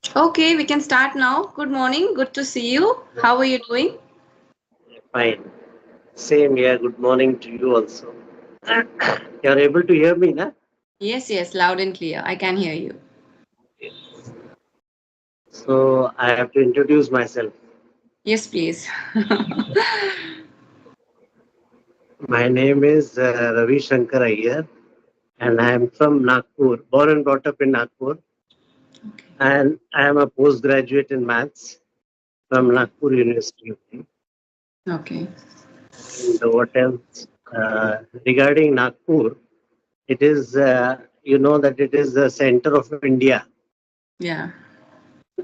Okay, we can start now. Good morning. Good to see you. How are you doing? Fine. Same here. Good morning to you also. You're able to hear me, na? Yes, yes, loud and clear. I can hear you. So I have to introduce myself. Yes, please. My name is Ravi Shankar Iyer, and I am from Nagpur, born and brought up in Nagpur. And I am a postgraduate in maths from Okay. Nagpur University. Okay. And what else? Regarding Nagpur, it is, that it is the center of India, Yeah.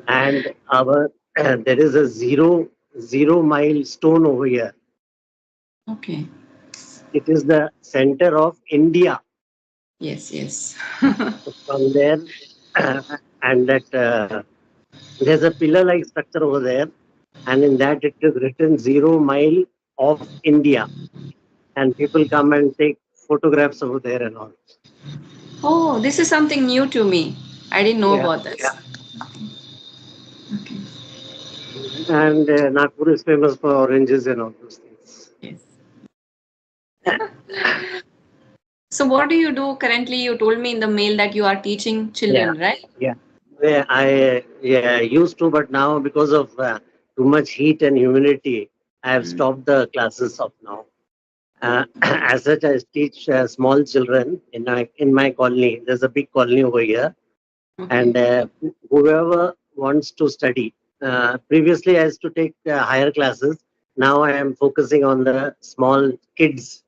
and our there is a zero milestone over here. Okay. It is the center of India. Yes, yes. From there, and that there's a pillar-like structure over there, and in that it is written 0 mile of India, and people come and take photographs over there and all. Oh, this is something new to me. I didn't know Yeah, about yeah. this. Okay. And Nagpur is famous for oranges and all those things. Yes. So, what do you do currently? You told me in the mail that you are teaching Yeah, children, right? yeah. I used to, but now because of too much heat and humidity, I have Mm. stopped the classes of now. As such, I teach small children in my colony. There's a big colony over here, Okay. and whoever wants to study. Previously, I used to take higher classes. Now I am focusing on the small kids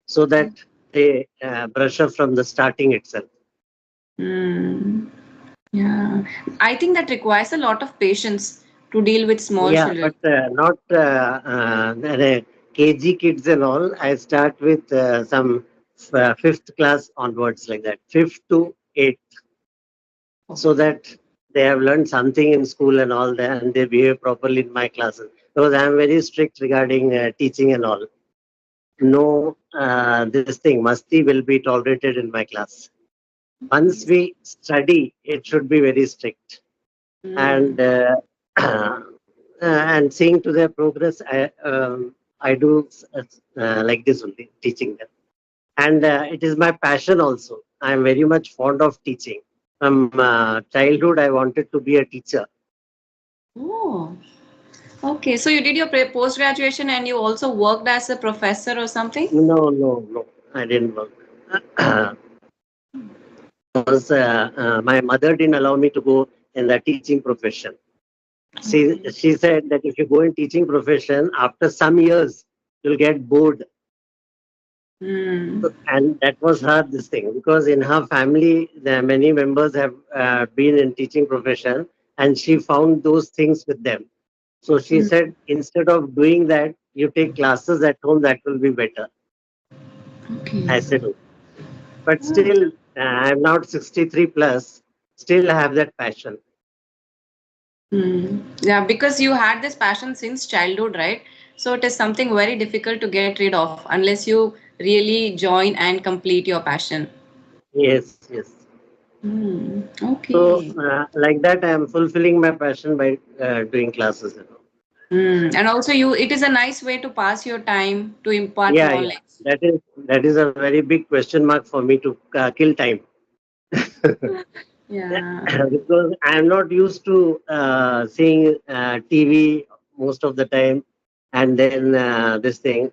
so that they brush up from the starting itself. Mm. Yeah. I think that requires a lot of patience to deal with small Yeah, children. but not the KG kids and all. I start with some fifth class onwards, like that, fifth to eighth, so that they have learned something in school and all that, and they behave properly in my classes. Because I am very strict regarding teaching and all. No, this thing, masti will be tolerated in my class. Once we study, it should be very strict. Mm. And and seeing to their progress, I do like this only, teaching them. And it is my passion also. I am very much fond of teaching. From childhood, I wanted to be a teacher. Oh, okay. So you did your post graduation and you also worked as a professor or something? No, no, no, I didn't work. Because my mother didn't allow me to go in the teaching profession. Okay. She said that if you go in teaching profession, after some years, you'll get bored. Hmm. And that was her this thing, because in her family there many members have been in teaching profession, and she found those things with them. So she Hmm. said, instead of doing that, you take classes at home, that will be better. Okay. I said, "Okay." But Ah. still, I'm not 63 plus, still have that passion. Hmm. Yeah, because you had this passion since childhood, right? So it is something very difficult to get rid of unless you really join and complete your passion. Yes, yes. Hmm. So Okay. like that, I am fulfilling my passion by doing classes. Hmm. And also you it is a nice way to pass your time to impart Yeah, yeah. knowledge. That is a very big question mark for me to kill time. Yeah. Because I'm not used to seeing TV most of the time, and then this thing,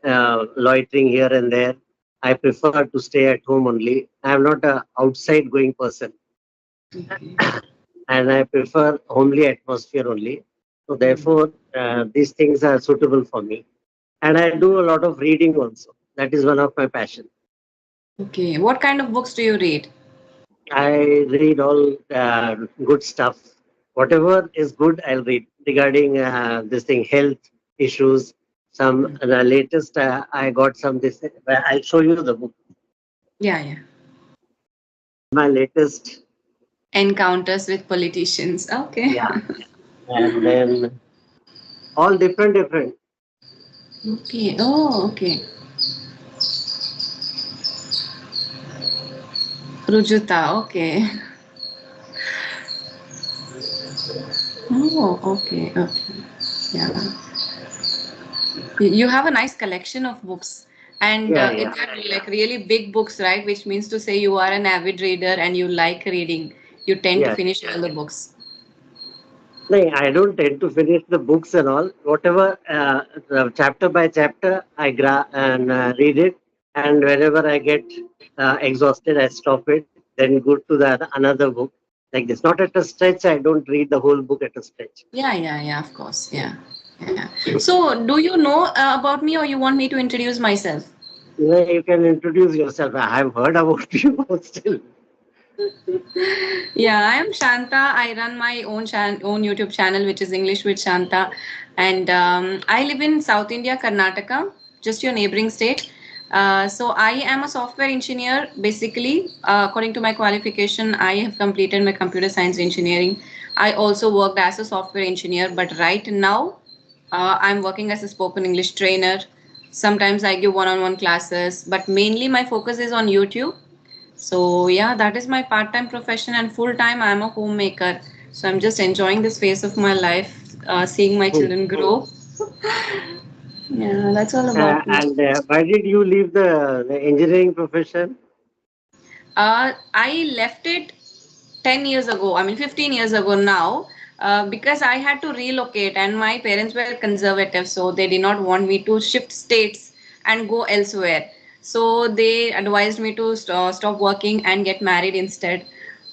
loitering here and there. I prefer to stay at home only. I'm not a outside going person, Okay. and I prefer homely atmosphere only. So Hmm. therefore, these things are suitable for me. And I do a lot of reading also. That is one of my passion. Okay. What kind of books do you read? I read all good stuff. Whatever is good, I'll read regarding this thing, health issues. Some Hmm. the latest I got some this. I'll show you the book. Yeah, yeah. My latest, Encounters with politicians. Okay. yeah, and then all different. Okay. Oh, okay. Rujuta. Okay. Oh, okay, okay. Yeah. You have a nice collection of books. And Yeah, it's yeah, like really big books, right? Which means to say you are an avid reader and you like reading. You tend to yeah. finish all the books. No, I don't tend to finish the books and all. Whatever, chapter by chapter, I and read it, and whenever I get exhausted, I stop it. Then go to the another book like this. Not at a stretch. I don't read the whole book at a stretch. Yeah, yeah, yeah, of course. Yeah. Yeah. So, do you know about me or you want me to introduce myself? You can introduce yourself. I have heard about you, but still. Yeah, I am Shanta. I run my own YouTube channel, which is English with Shanta, and I live in South India, Karnataka, just your neighboring state. So I am a software engineer. Basically, according to my qualification, I have completed my computer science engineering. I also worked as a software engineer, but right now, I'm working as a spoken English trainer. Sometimes I give one-on-one classes, but mainly my focus is on YouTube. So yeah, that is my part-time profession, and full-time I'm a homemaker. So I'm just enjoying this phase of my life, seeing my Hmm. children grow. Yeah, that's all about me. And why did you leave the engineering profession? I left it 10 years ago, I mean 15 years ago now, because I had to relocate and my parents were conservative, so they did not want me to shift states and go elsewhere. So they advised me to stop working and get married instead.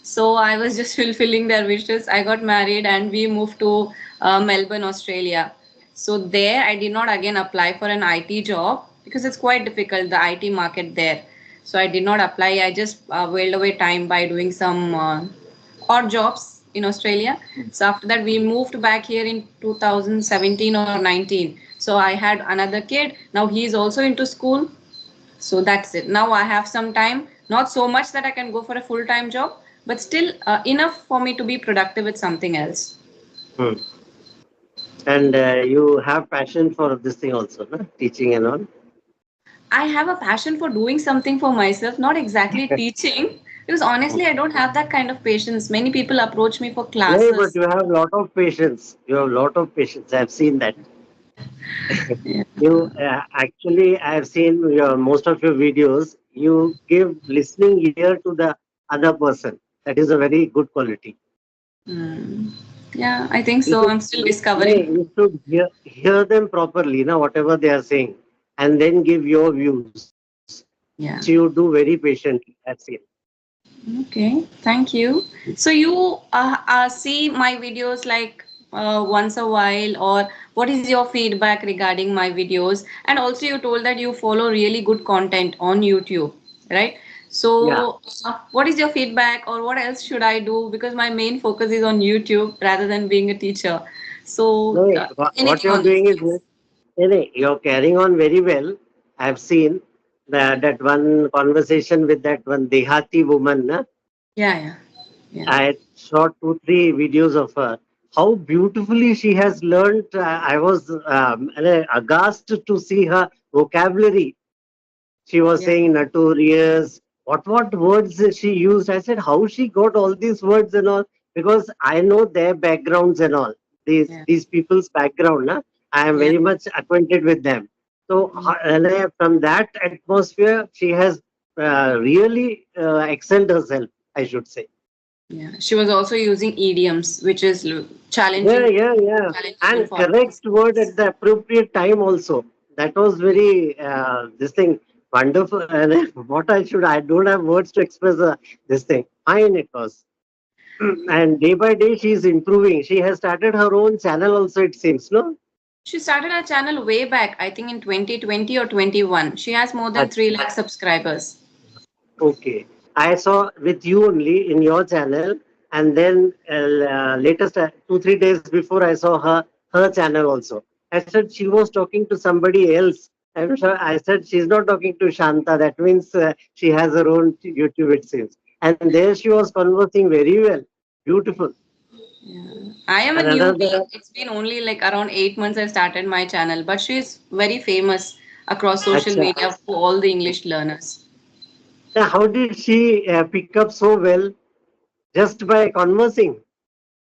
So I was just fulfilling their wishes. I got married and we moved to Melbourne, Australia. So there I did not again apply for an IT job because it's quite difficult, the IT market there. So I did not apply. I just wailed away time by doing some odd jobs in Australia. So after that, we moved back here in 2017 or 19. So I had another kid. Now he's also into school. So that's it. Now I have some time, not so much that I can go for a full time job, but still enough for me to be productive with something else. Hmm. And you have passion for this thing also, no? Teaching and all. I have a passion for doing something for myself, not exactly teaching, because honestly, I don't have that kind of patience. Many people approach me for No, but classes. you have lot of patience. You have lot of patience. I've seen that. Yeah. You actually, I've seen your most of your videos. You give listening ear to the other person. That is a very good quality. Hmm. Yeah, I think You so. should, I'm still no, discovering. you should hear them properly, now whatever they are saying, and then give your views, which you do Yeah. very patiently. I've seen. Okay. Thank you. So you see my videos like once a while, or what is your feedback regarding my videos? And also, you told that you follow really good content on YouTube, right? Yeah. So, what is your feedback, or what else should I do? Because my main focus is on YouTube rather than being a teacher. So, No, what anything you're on this, doing is please. this. No, no, you're carrying on very well. I've seen that one conversation with that one Dehati woman. Na? Yeah, yeah, yeah, I saw two, three videos of her. How beautifully she has learned. I was aghast to see her vocabulary. She was yeah, saying notorious. What words she used? I said, how she got all these words and all? Because I know their backgrounds and all. yeah, These people's background. Na? I am yeah. very much acquainted with them. So from that atmosphere, she has really excelled herself, I should say. Yeah, she was also using idioms, which is Yeah, challenging, yeah, yeah. challenging And for correct word at us. the appropriate time also. That was very this thing wonderful. And what I don't have words to express this thing. Fine, it was. And day by day, she is improving. She has started her own channel also. It seems, no? She started her channel way back, I think in 2020 or 21. She has more than 3 lakh subscribers. Okay. I saw with you only in your channel, and then latest 2 3 days before I saw her channel also. I said she was talking to somebody else. I'm sure I said she's not talking to Shanta. That means she has her own YouTube, it seems. And there she was conversing very well. Beautiful. Yeah. I am a And newbie. another, It's been only like around 8 months I started my channel, but she's very famous across social Acha. media for all the English learners. How did she pick up so well just by conversing?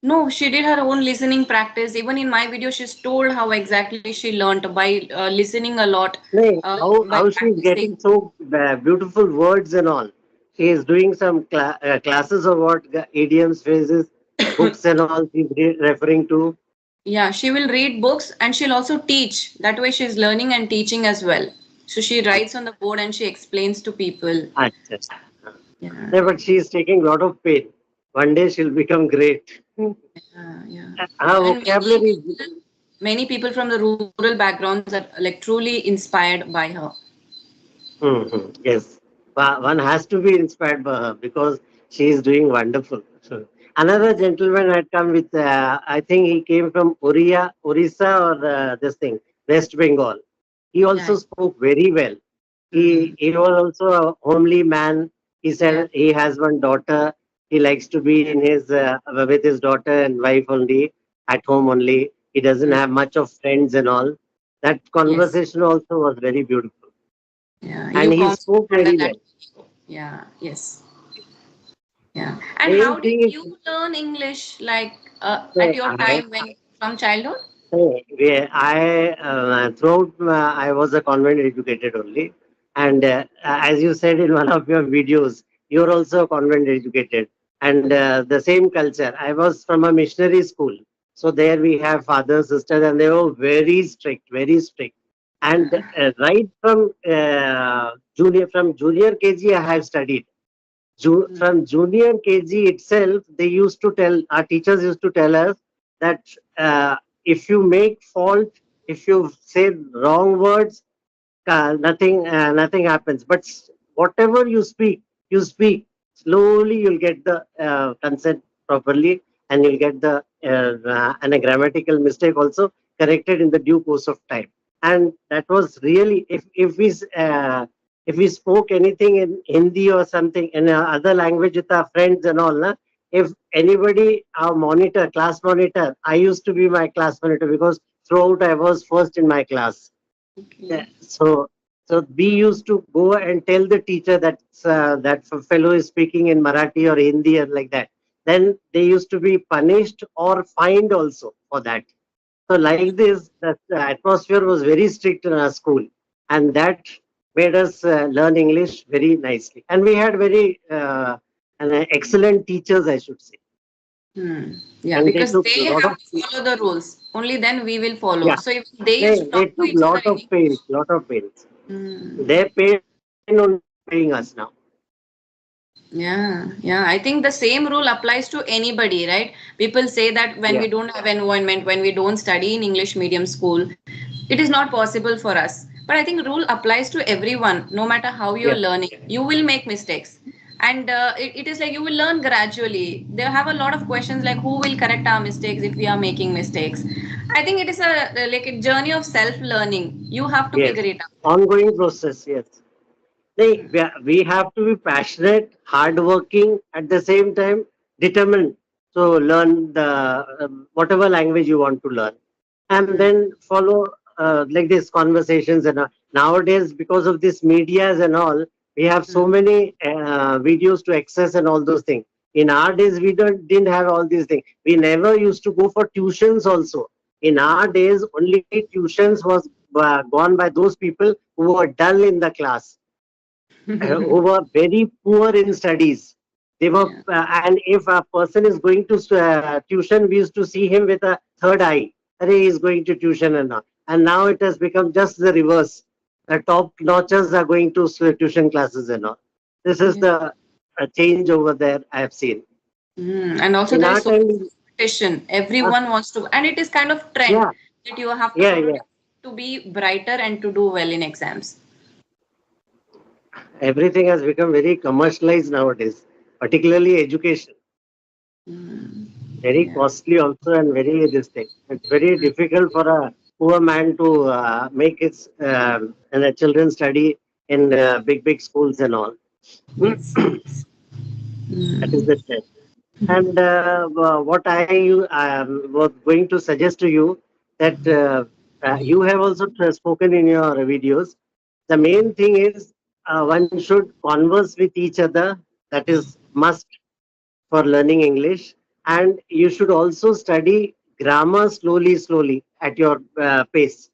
No, she did her own listening practice. Even in my video, she's told how exactly she learned by listening a lot, No, by how she's practicing. getting so beautiful words and all. She is doing some classes of what idioms, phrases, books and all. She's referring to. Yeah, she will read books and she'll also teach. That way, she's learning and teaching as well. So she writes on the board and she explains to people. Acha. Yeah, No, but she is taking a lot of pain. One day she'll become great. yeah, yeah. Her And vocabulary is many people from the rural backgrounds are like truly inspired by her. Yes, one has to be inspired by her because she is doing wonderful. So, another gentleman had come with, I think he came from Orissa or this thing, West Bengal. He Yeah. also spoke very well. Mm, He was also a homely man. He yeah. said he has one daughter. He likes to be in his with his daughter and wife only, at home only. He doesn't Mm, have much of friends and all. That yes. conversation also was very beautiful, Yeah. and You he commented spoke under very that well. video. Yeah. Yes. Yeah. And Main how did thing is, you learn English like at say, your time when from childhood? throughout I was a convent educated only, and as you said in one of your videos, you're also convent educated, and the same culture. I was from a missionary school, so there we have fathers, sisters, and they were very strict, very strict. And Yeah. right from junior KG, I have studied. Mm, From junior KG itself, they used to tell our teachers used to tell us that if you make fault, if you say wrong words, nothing happens. But whatever you speak slowly. You'll get the consent properly, and you'll get the and a grammatical mistake also corrected in the due course of time. And that was really, if we spoke anything in Hindi or something in other language with our friends and all, na, if anybody, our monitor, class monitor, I used to be my class monitor because throughout I was first in my class. Yeah, okay. so we used to go and tell the teacher that that fellow is speaking in Marathi or Hindi or like that. Then they used to be punished or fined also for that. So like this, the atmosphere was very strict in our school, and that made us learn English very nicely. And we had very excellent teachers, I should say, Hmm. Yeah, and they because took a they lot have of, to follow the rules. Only then we will follow. yeah, So if they they used they not to took use the lot of reading. pains, lot of pains. Hmm. Their pain only paying us now. Yeah, yeah. I think the same rule applies to anybody, right? People say that when Yeah. we don't have environment, when we don't study in English medium school, it is not possible for us. But I think rule applies to everyone, no matter how you're Yeah. learning. You will make mistakes. And it is like you will learn gradually. They have a lot of questions like who will correct our mistakes if we are making mistakes. I think it is a like a journey of self-learning. You have to figure Yes. it out. Ongoing process. Yes. We have to be passionate, hardworking, at the same time determined to learn the whatever language you want to learn, and Hmm. then follow like these conversations and all. Nowadays, because of these medias and all, we have so Hmm. many videos to access and all those things. In our days, we didn't have all these things. We never used to go for tuitions also. In our days, only tuitions was gone by those people who were dull in the class, who were very poor in studies. They were, Yeah. and if a person is going to tuition, we used to see him with a third eye. He is going to tuition and all. And now it has become just the reverse. The top notchers are going to tuition classes and all. This is Yeah. the change over there I have seen. And also In there our is so much time, competition. uh, Everyone wants to, and it is kind of trend yeah, that you have to yeah, follow yeah. to be brighter and to do well in exams. Everything has become very commercialized nowadays, particularly education. Mm, Very yeah. costly also, and very this thing. It's very Mm, difficult for a poor man to make his and the children study in big schools and all. yes. That is Mm, the trend. And what I was going to suggest to you that you have also spoken in your videos. The main thing is one should converse with each other. That is must for learning English. And you should also study grammar slowly at your pace.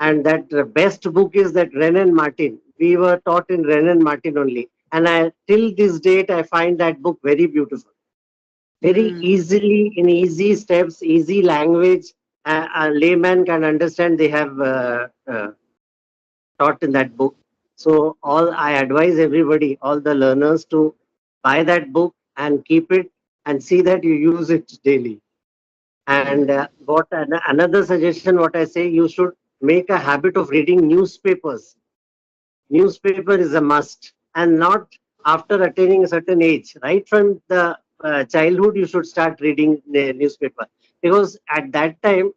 And that best book is that Ren and Martin. We were taught in Ren and Martin only. And I, till this date, I find that book very beautiful. Very Mm. easily, in easy steps, easy language, a layman can understand. They have taught in that book. So all I advise everybody, all the learners, to buy that book and keep it and see that you use it daily. And another suggestion, what I say, you should make a habit of reading newspapers. Newspaper is a must, and not after attaining a certain age. Right from the childhood, you should start reading the newspaper, because at that time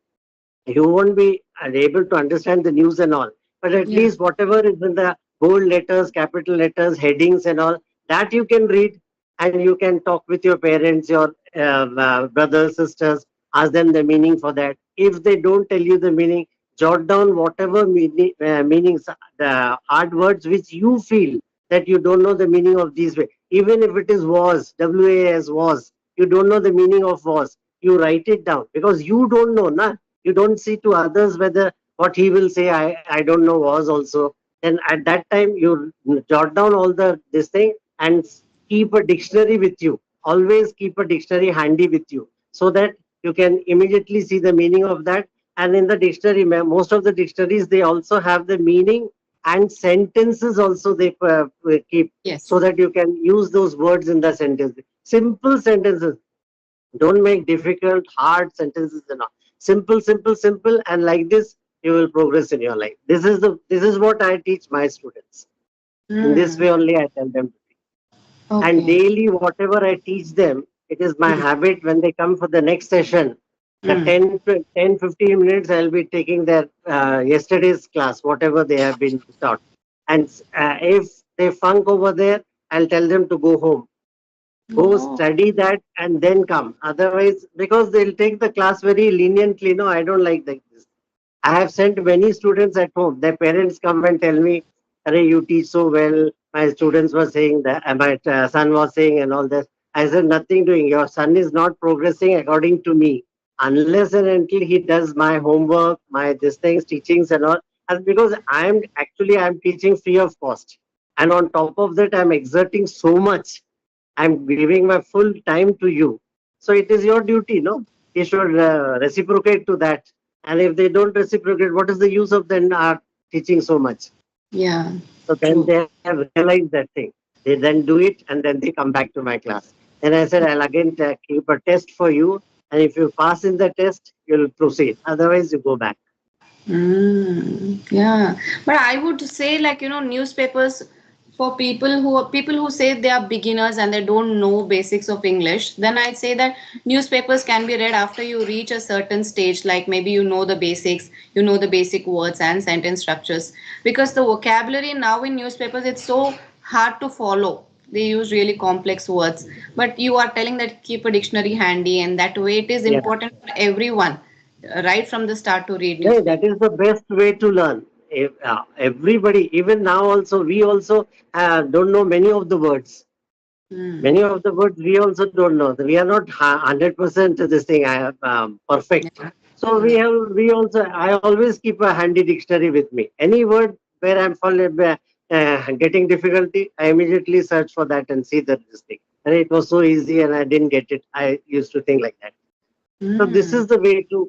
you won't be able to understand the news and all. But at Yeah. least whatever is in the bold letters, capital letters, headings, and all, that you can read, and you can talk with your parents, your brothers, sisters, ask them the meaning for that. If they don't tell you the meaning, jot down whatever meanings, the hard words which you feel that you don't know the meaning of these. Even if it is was, WAS was, you don't know the meaning of was, you write it down, because you don't know, na? You don't see to others whether what he will say, I don't know was also. Then at that time you jot down all the this thing and keep a dictionary with you. Always keep a dictionary handy with you, so that you can immediately see the meaning of that. And in the dictionary, most of the dictionaries, they also have the meaning and sentences also, they keep, so Yes. that you can use those words in the sentence. Simple sentences. Don't make difficult, hard sentences and all. Simple, and like this, you will progress in your life. This is what I teach my students. In this Mm. way only, I tell them. And Okay. daily, whatever I teach them, it is my Mm. habit when they come for the next session. The Mm. 15 minutes, I'll be taking their yesterday's class, whatever they have been taught. And if they funk over there, I'll tell them to go home. Go Oh. study that and then come. Otherwise, because they'll take the class very leniently. No, I don't like that. I have sent many students at home. Their parents come and tell me, "Arey, you teach so well." My students were saying that, my son was saying, and all this. I said, nothing doing. Your son is not progressing according to me, unless and until he does my homework, my this things, teachings, and all. And because I'm teaching free of cost, and on top of that, I'm exerting so much. I'm giving my full time to you. So it is your duty, no? You should reciprocate to that. And if they don't reciprocate, what is the use of then teaching so much? Yeah. So then True. they have realized that thing. They then do it, and then they come back to my class. Then I said, I'll again keep a test for you. And if you pass in the test, you'll proceed. Otherwise, you go back. Mm, yeah, but I would say, like, newspapers for people who say they are beginners and they don't know basics of English, then I'd say that newspapers can be read after you reach a certain stage, like maybe you know the basics, you know the basic words and sentence structures. Because the vocabulary now in newspapers, it's so hard to follow. They use really complex words. But you are telling that keep a dictionary handy, and that way it is Yeah. important for everyone right from the start to read Yeah, that newspaper. is the best way to learn. Everybody, even now also, we also don't know many of the words. Hmm. Many of the words we also don't know. We are not 100% this thing. I have perfect. Yeah. So Hmm. we also, I always keep a handy dictionary with me. Any word where I'm getting difficulty, I immediately search for that and see that this thing. And it was so easy, and I didn't get it. I used to think like that. So this Hmm. is the way to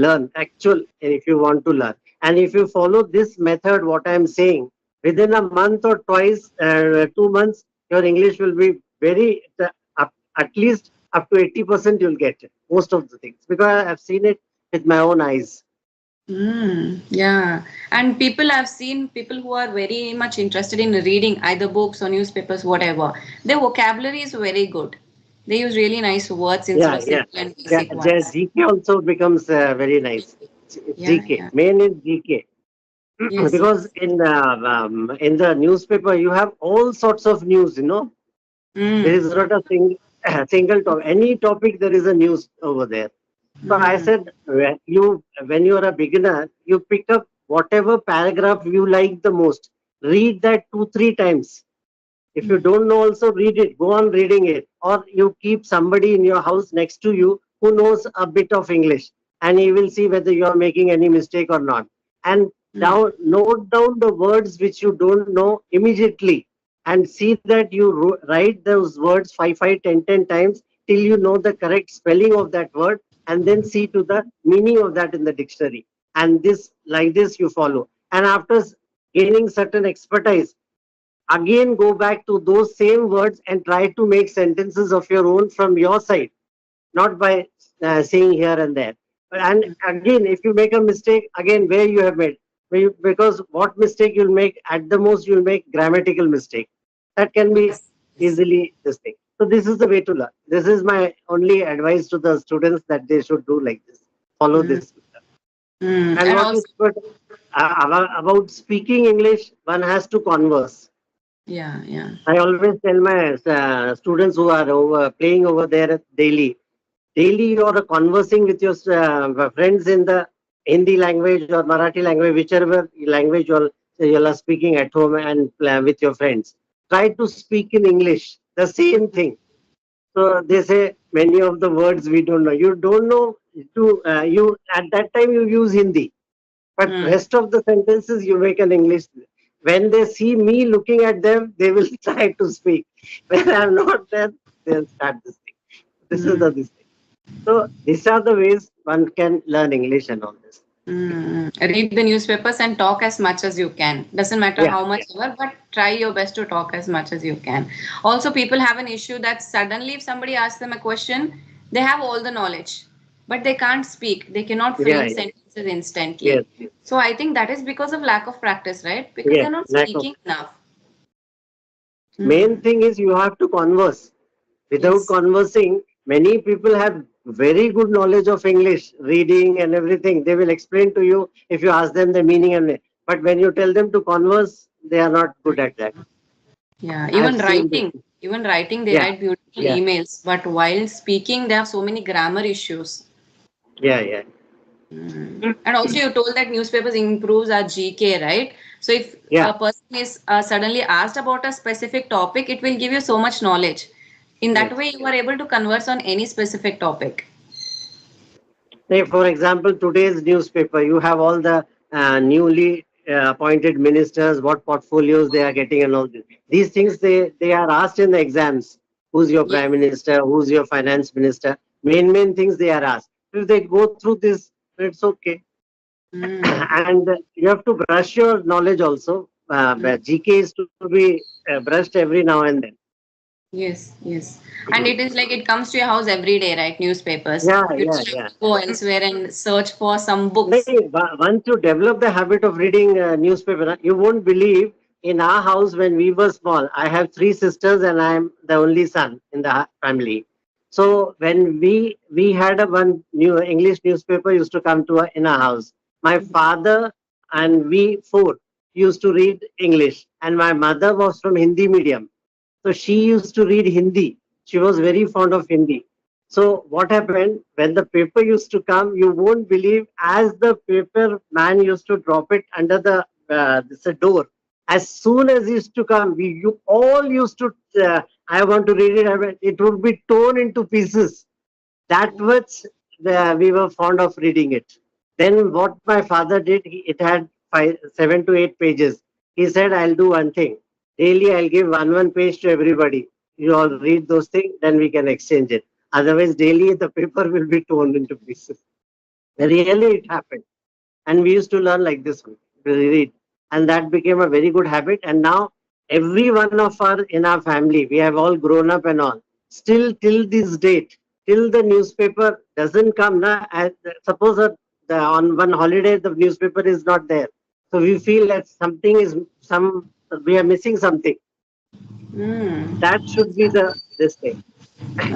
learn actual, if you want to learn. And if you follow this method, what I am saying, within a month or twice, 2 months, your English will be very, at least up to 80% you'll get it, most of the things, because I've seen it with my own eyes. Hmm. Yeah. And I've seen people who are very much interested in reading either books or newspapers, whatever. Their vocabulary is very good. They use really nice words instead Yeah, of yeah. simple and Yeah, basic ones. GK also becomes very nice. Yeah. GK, Yeah. main is GK. Yes. Because Yes. in the newspaper you have all sorts of news, there Hmm. is not a single topic. Any topic, there is a news over there. So I Hmm. said, when you are a beginner, you pick up whatever paragraph you like the most. Read that 2, 3 times. If you don't know, also read it. Go on reading it, or you keep somebody in your house next to you who knows a bit of English, and he will see whether you are making any mistake or not. And down note down the words which you don't know immediately, and see that you write those words 5, 5, 10 times till you know the correct spelling of that word, and then see to the meaning of that in the dictionary. And this, like this, you follow. And after gaining certain expertise, again go back to those same words and try to make sentences of your own from your side, not by saying here and there. And again, if you make a mistake, again, where you have made, because what mistake you'll make, at the most you'll make grammatical mistake. That can be Yes. Yes. easily this thing. So this is the way to learn. This is my only advice to the students, that they should do like this. Follow Mm. this. And And what also, is good about speaking English, one has to converse. yeah, yeah. I always tell my students who are playing over there daily you are conversing with your friends in the Hindi language or Marathi language, whichever language you are speaking at home and with your friends. Try to speak in English, the same thing. So they say many of the words we don't know. You don't know you at that time you use Hindi, but Mm. rest of the sentences you make an English. When they see me looking at them, they will try to speak. When I'm not there, they'll start this thing. This is Mm. this thing. So these are the ways one can learn English and all this. Read the newspapers and talk as much as you can. Doesn't matter Yeah, how yeah, much ever, but try your best to talk as much as you can. Also, people have an issue that suddenly, if somebody asks them a question, they have all the knowledge, but they can't speak. They cannot yeah, frame yeah. sentences instantly. Yes, yes, So I think that is because of lack of practice, right? Because yes. they're not Lack of. speaking enough. Main Hmm. thing is you have to converse. Without Yes. conversing, many people have very good knowledge of English, reading and everything. They will explain to you if you ask them the meaning and. But when you tell them to converse, they are not good at that. Yeah. I have seen this. Even writing, they Yeah, write beautiful yeah, emails, but while speaking, they have so many grammar issues. yeah, yeah, And also, you told that newspapers improves our GK, right? So if yeah. a person is suddenly asked about a specific topic, it will give you so much knowledge. In that Yes. way, you are able to converse on any specific topic. Say, for example, today's newspaper, you have all the newly appointed ministers, what portfolios they are getting, and all this. These things they are asked in the exams. Who's your Yes. prime minister? Who's your finance minister? Main things they are asked. If they go through this, it's okay. Mm. And you have to brush your knowledge also. Mm. But GK is to be brushed every now and then. Yes, yes. And it is like it comes to your house every day, right? Newspapers. Yeah, You yeah, don't have yeah. to go elsewhere and search for some books. Nahin, once you develop the habit of reading newspaper, you won't believe, in our house when we were small. I have three sisters and I am the only son in the family. So when we had a one new English newspaper used to come to in our house. My father and we four used to read English, and my mother was from Hindi medium. So she used to read Hindi. She was very fond of Hindi. So what happened when the paper used to come? You won't believe, as the paper man used to drop it under the this door. As soon as it used to come, we you all used to. I want to read it. It would be torn into pieces. That much we were fond of reading it. Then what my father did, it had 7 to 8 pages. He said, "I'll do one thing. Daily, I'll give one page to everybody. You all read those things, then we can exchange it. Otherwise, daily the paper will be torn into pieces." Really, it happened, and we used to learn like this. We read, and that became a very good habit. And now, every one of our in our family, we have all grown up and all. Still, till this date, till the newspaper doesn't come. Na, suppose on one holiday the newspaper is not there, so we feel that something is some we are missing something. Mm. That should be the this thing.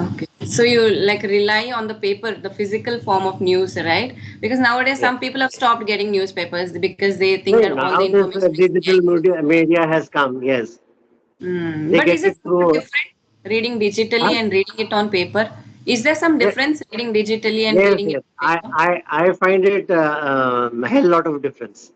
Okay. So you like rely on the paper, the physical form of news, right? Because nowadays Yeah. some people have stopped getting newspapers because they think No, that all the now this information is digital there. media has come. Yes, they But is get there it something through. different reading digitally Huh? and reading it on paper? Is there some difference reading digitally and Yes, reading it yes. on paper? I find it a hell lot of difference.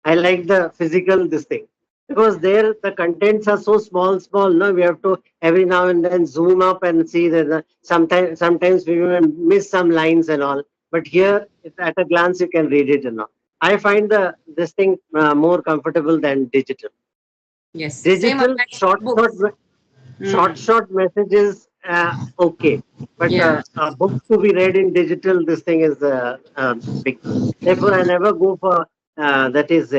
I like the physical this thing. because there the contents are so small. No, we have to every now and then zoom up and see that sometimes we even miss some lines and all. But here, at a glance, you can read it and all. I find the this thing more comfortable than digital. Yes, same Digital applies to books. Hmm. short messages, okay, but Yeah. a book to be read in digital, this thing is a big thing. Therefore, I never go for that is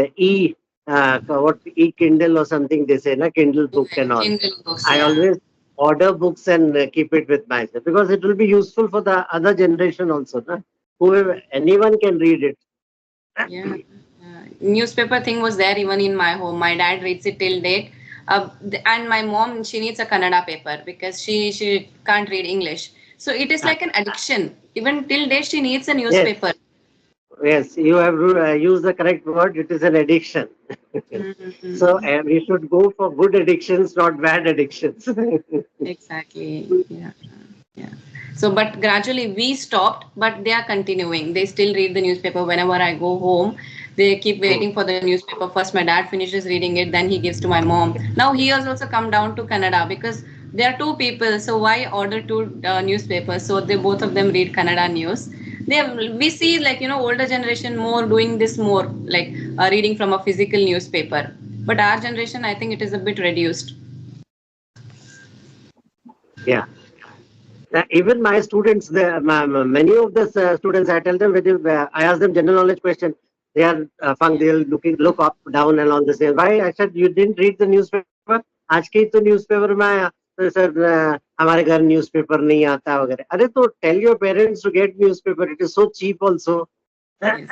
what e Kindle or something they say, na Kindle book Yeah, and all. Kindle books. I Yeah. always order books and keep it with myself because it will be useful for the other generation also. Na? Whoever anyone can read it. Yeah. Newspaper thing was there even in my home. My dad reads it till date. And my mom, she needs a Kannada paper because she can't read English. So it is like an addiction. Even till date, she needs a Yes, newspaper. yes, you have used the correct word. It is an addiction. So Mm-hmm. we should go for good addictions, not bad addictions. Exactly. Yeah. Yeah. So, but gradually we stopped, but they are continuing. They still read the newspaper whenever I go home. They keep Hmm. waiting for the newspaper. First, my dad finishes reading it, then he gives to my mom. Now he has also come down to Kannada because there are two people. So why order two newspapers? So they both of them read Kannada news. They we see like older generation more doing this more like reading from a physical newspaper. But our generation, I think it is a bit reduced. Yeah. Even my students, many of the students, I tell them, I ask them general knowledge question. They are funk. They'll look up, down, and all this. Why? I said you didn't read the newspaper. आज के ही तो newspaper में आया तो sir हमारे घर newspaper नहीं आता वगैरह. अरे तो tell your parents to get newspaper. It is so cheap also. Yes.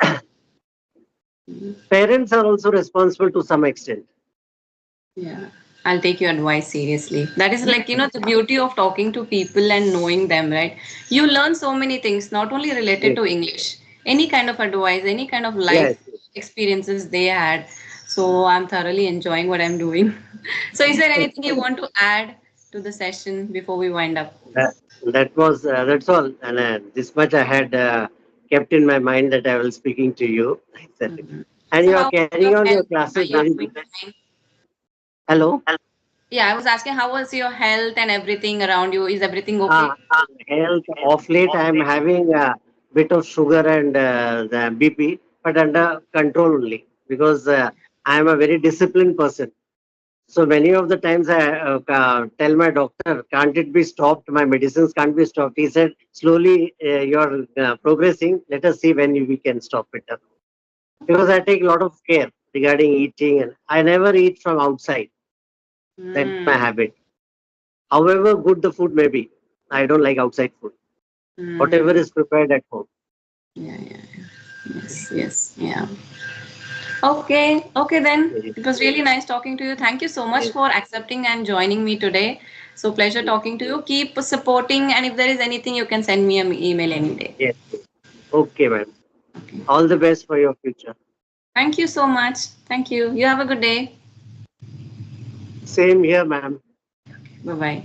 Parents are also responsible to some extent. Yeah, I'll take your advice seriously. That is like, the beauty of talking to people and knowing them, right? You learn so many things, not only related Yes, to English, any kind of advice, any kind of yes, life experiences they had. So I'm thoroughly enjoying what I'm doing. So, is there yes. anything you want to add to the session before we wind up? That was that's all, and this much I had kept in my mind that I was speaking to you. Mhm. And So, you are how was carrying your on your health? Are classes you very doing good. fine? Hello. Yeah, I was asking how was your health and everything around you? Is everything okay? Health of late, I am having a bit of sugar and the BP, but under control only because I am a very disciplined person. So many of the times I tell my doctor, can't it be stopped? My medicines can't be stopped. He said, slowly you're progressing. Let us see when we can stop it. Because I take a lot of care regarding eating, and I never eat from outside. That's my Hmm. habit. However good the food may be, I don't like outside food. Whatever Hmm. is prepared at home. Yeah, yeah, yeah. Yes, yes, yeah. Okay, okay then. Yes, It was really nice talking to you. Thank you so much yes, for accepting and joining me today. So pleasure talking to you. Keep supporting, and if there is anything, you can send me an email any day. yes. Okay, ma'am. Okay. All the best for your future. Thank you so much. Thank you. You have a good day. Same here, ma'am. Bye bye.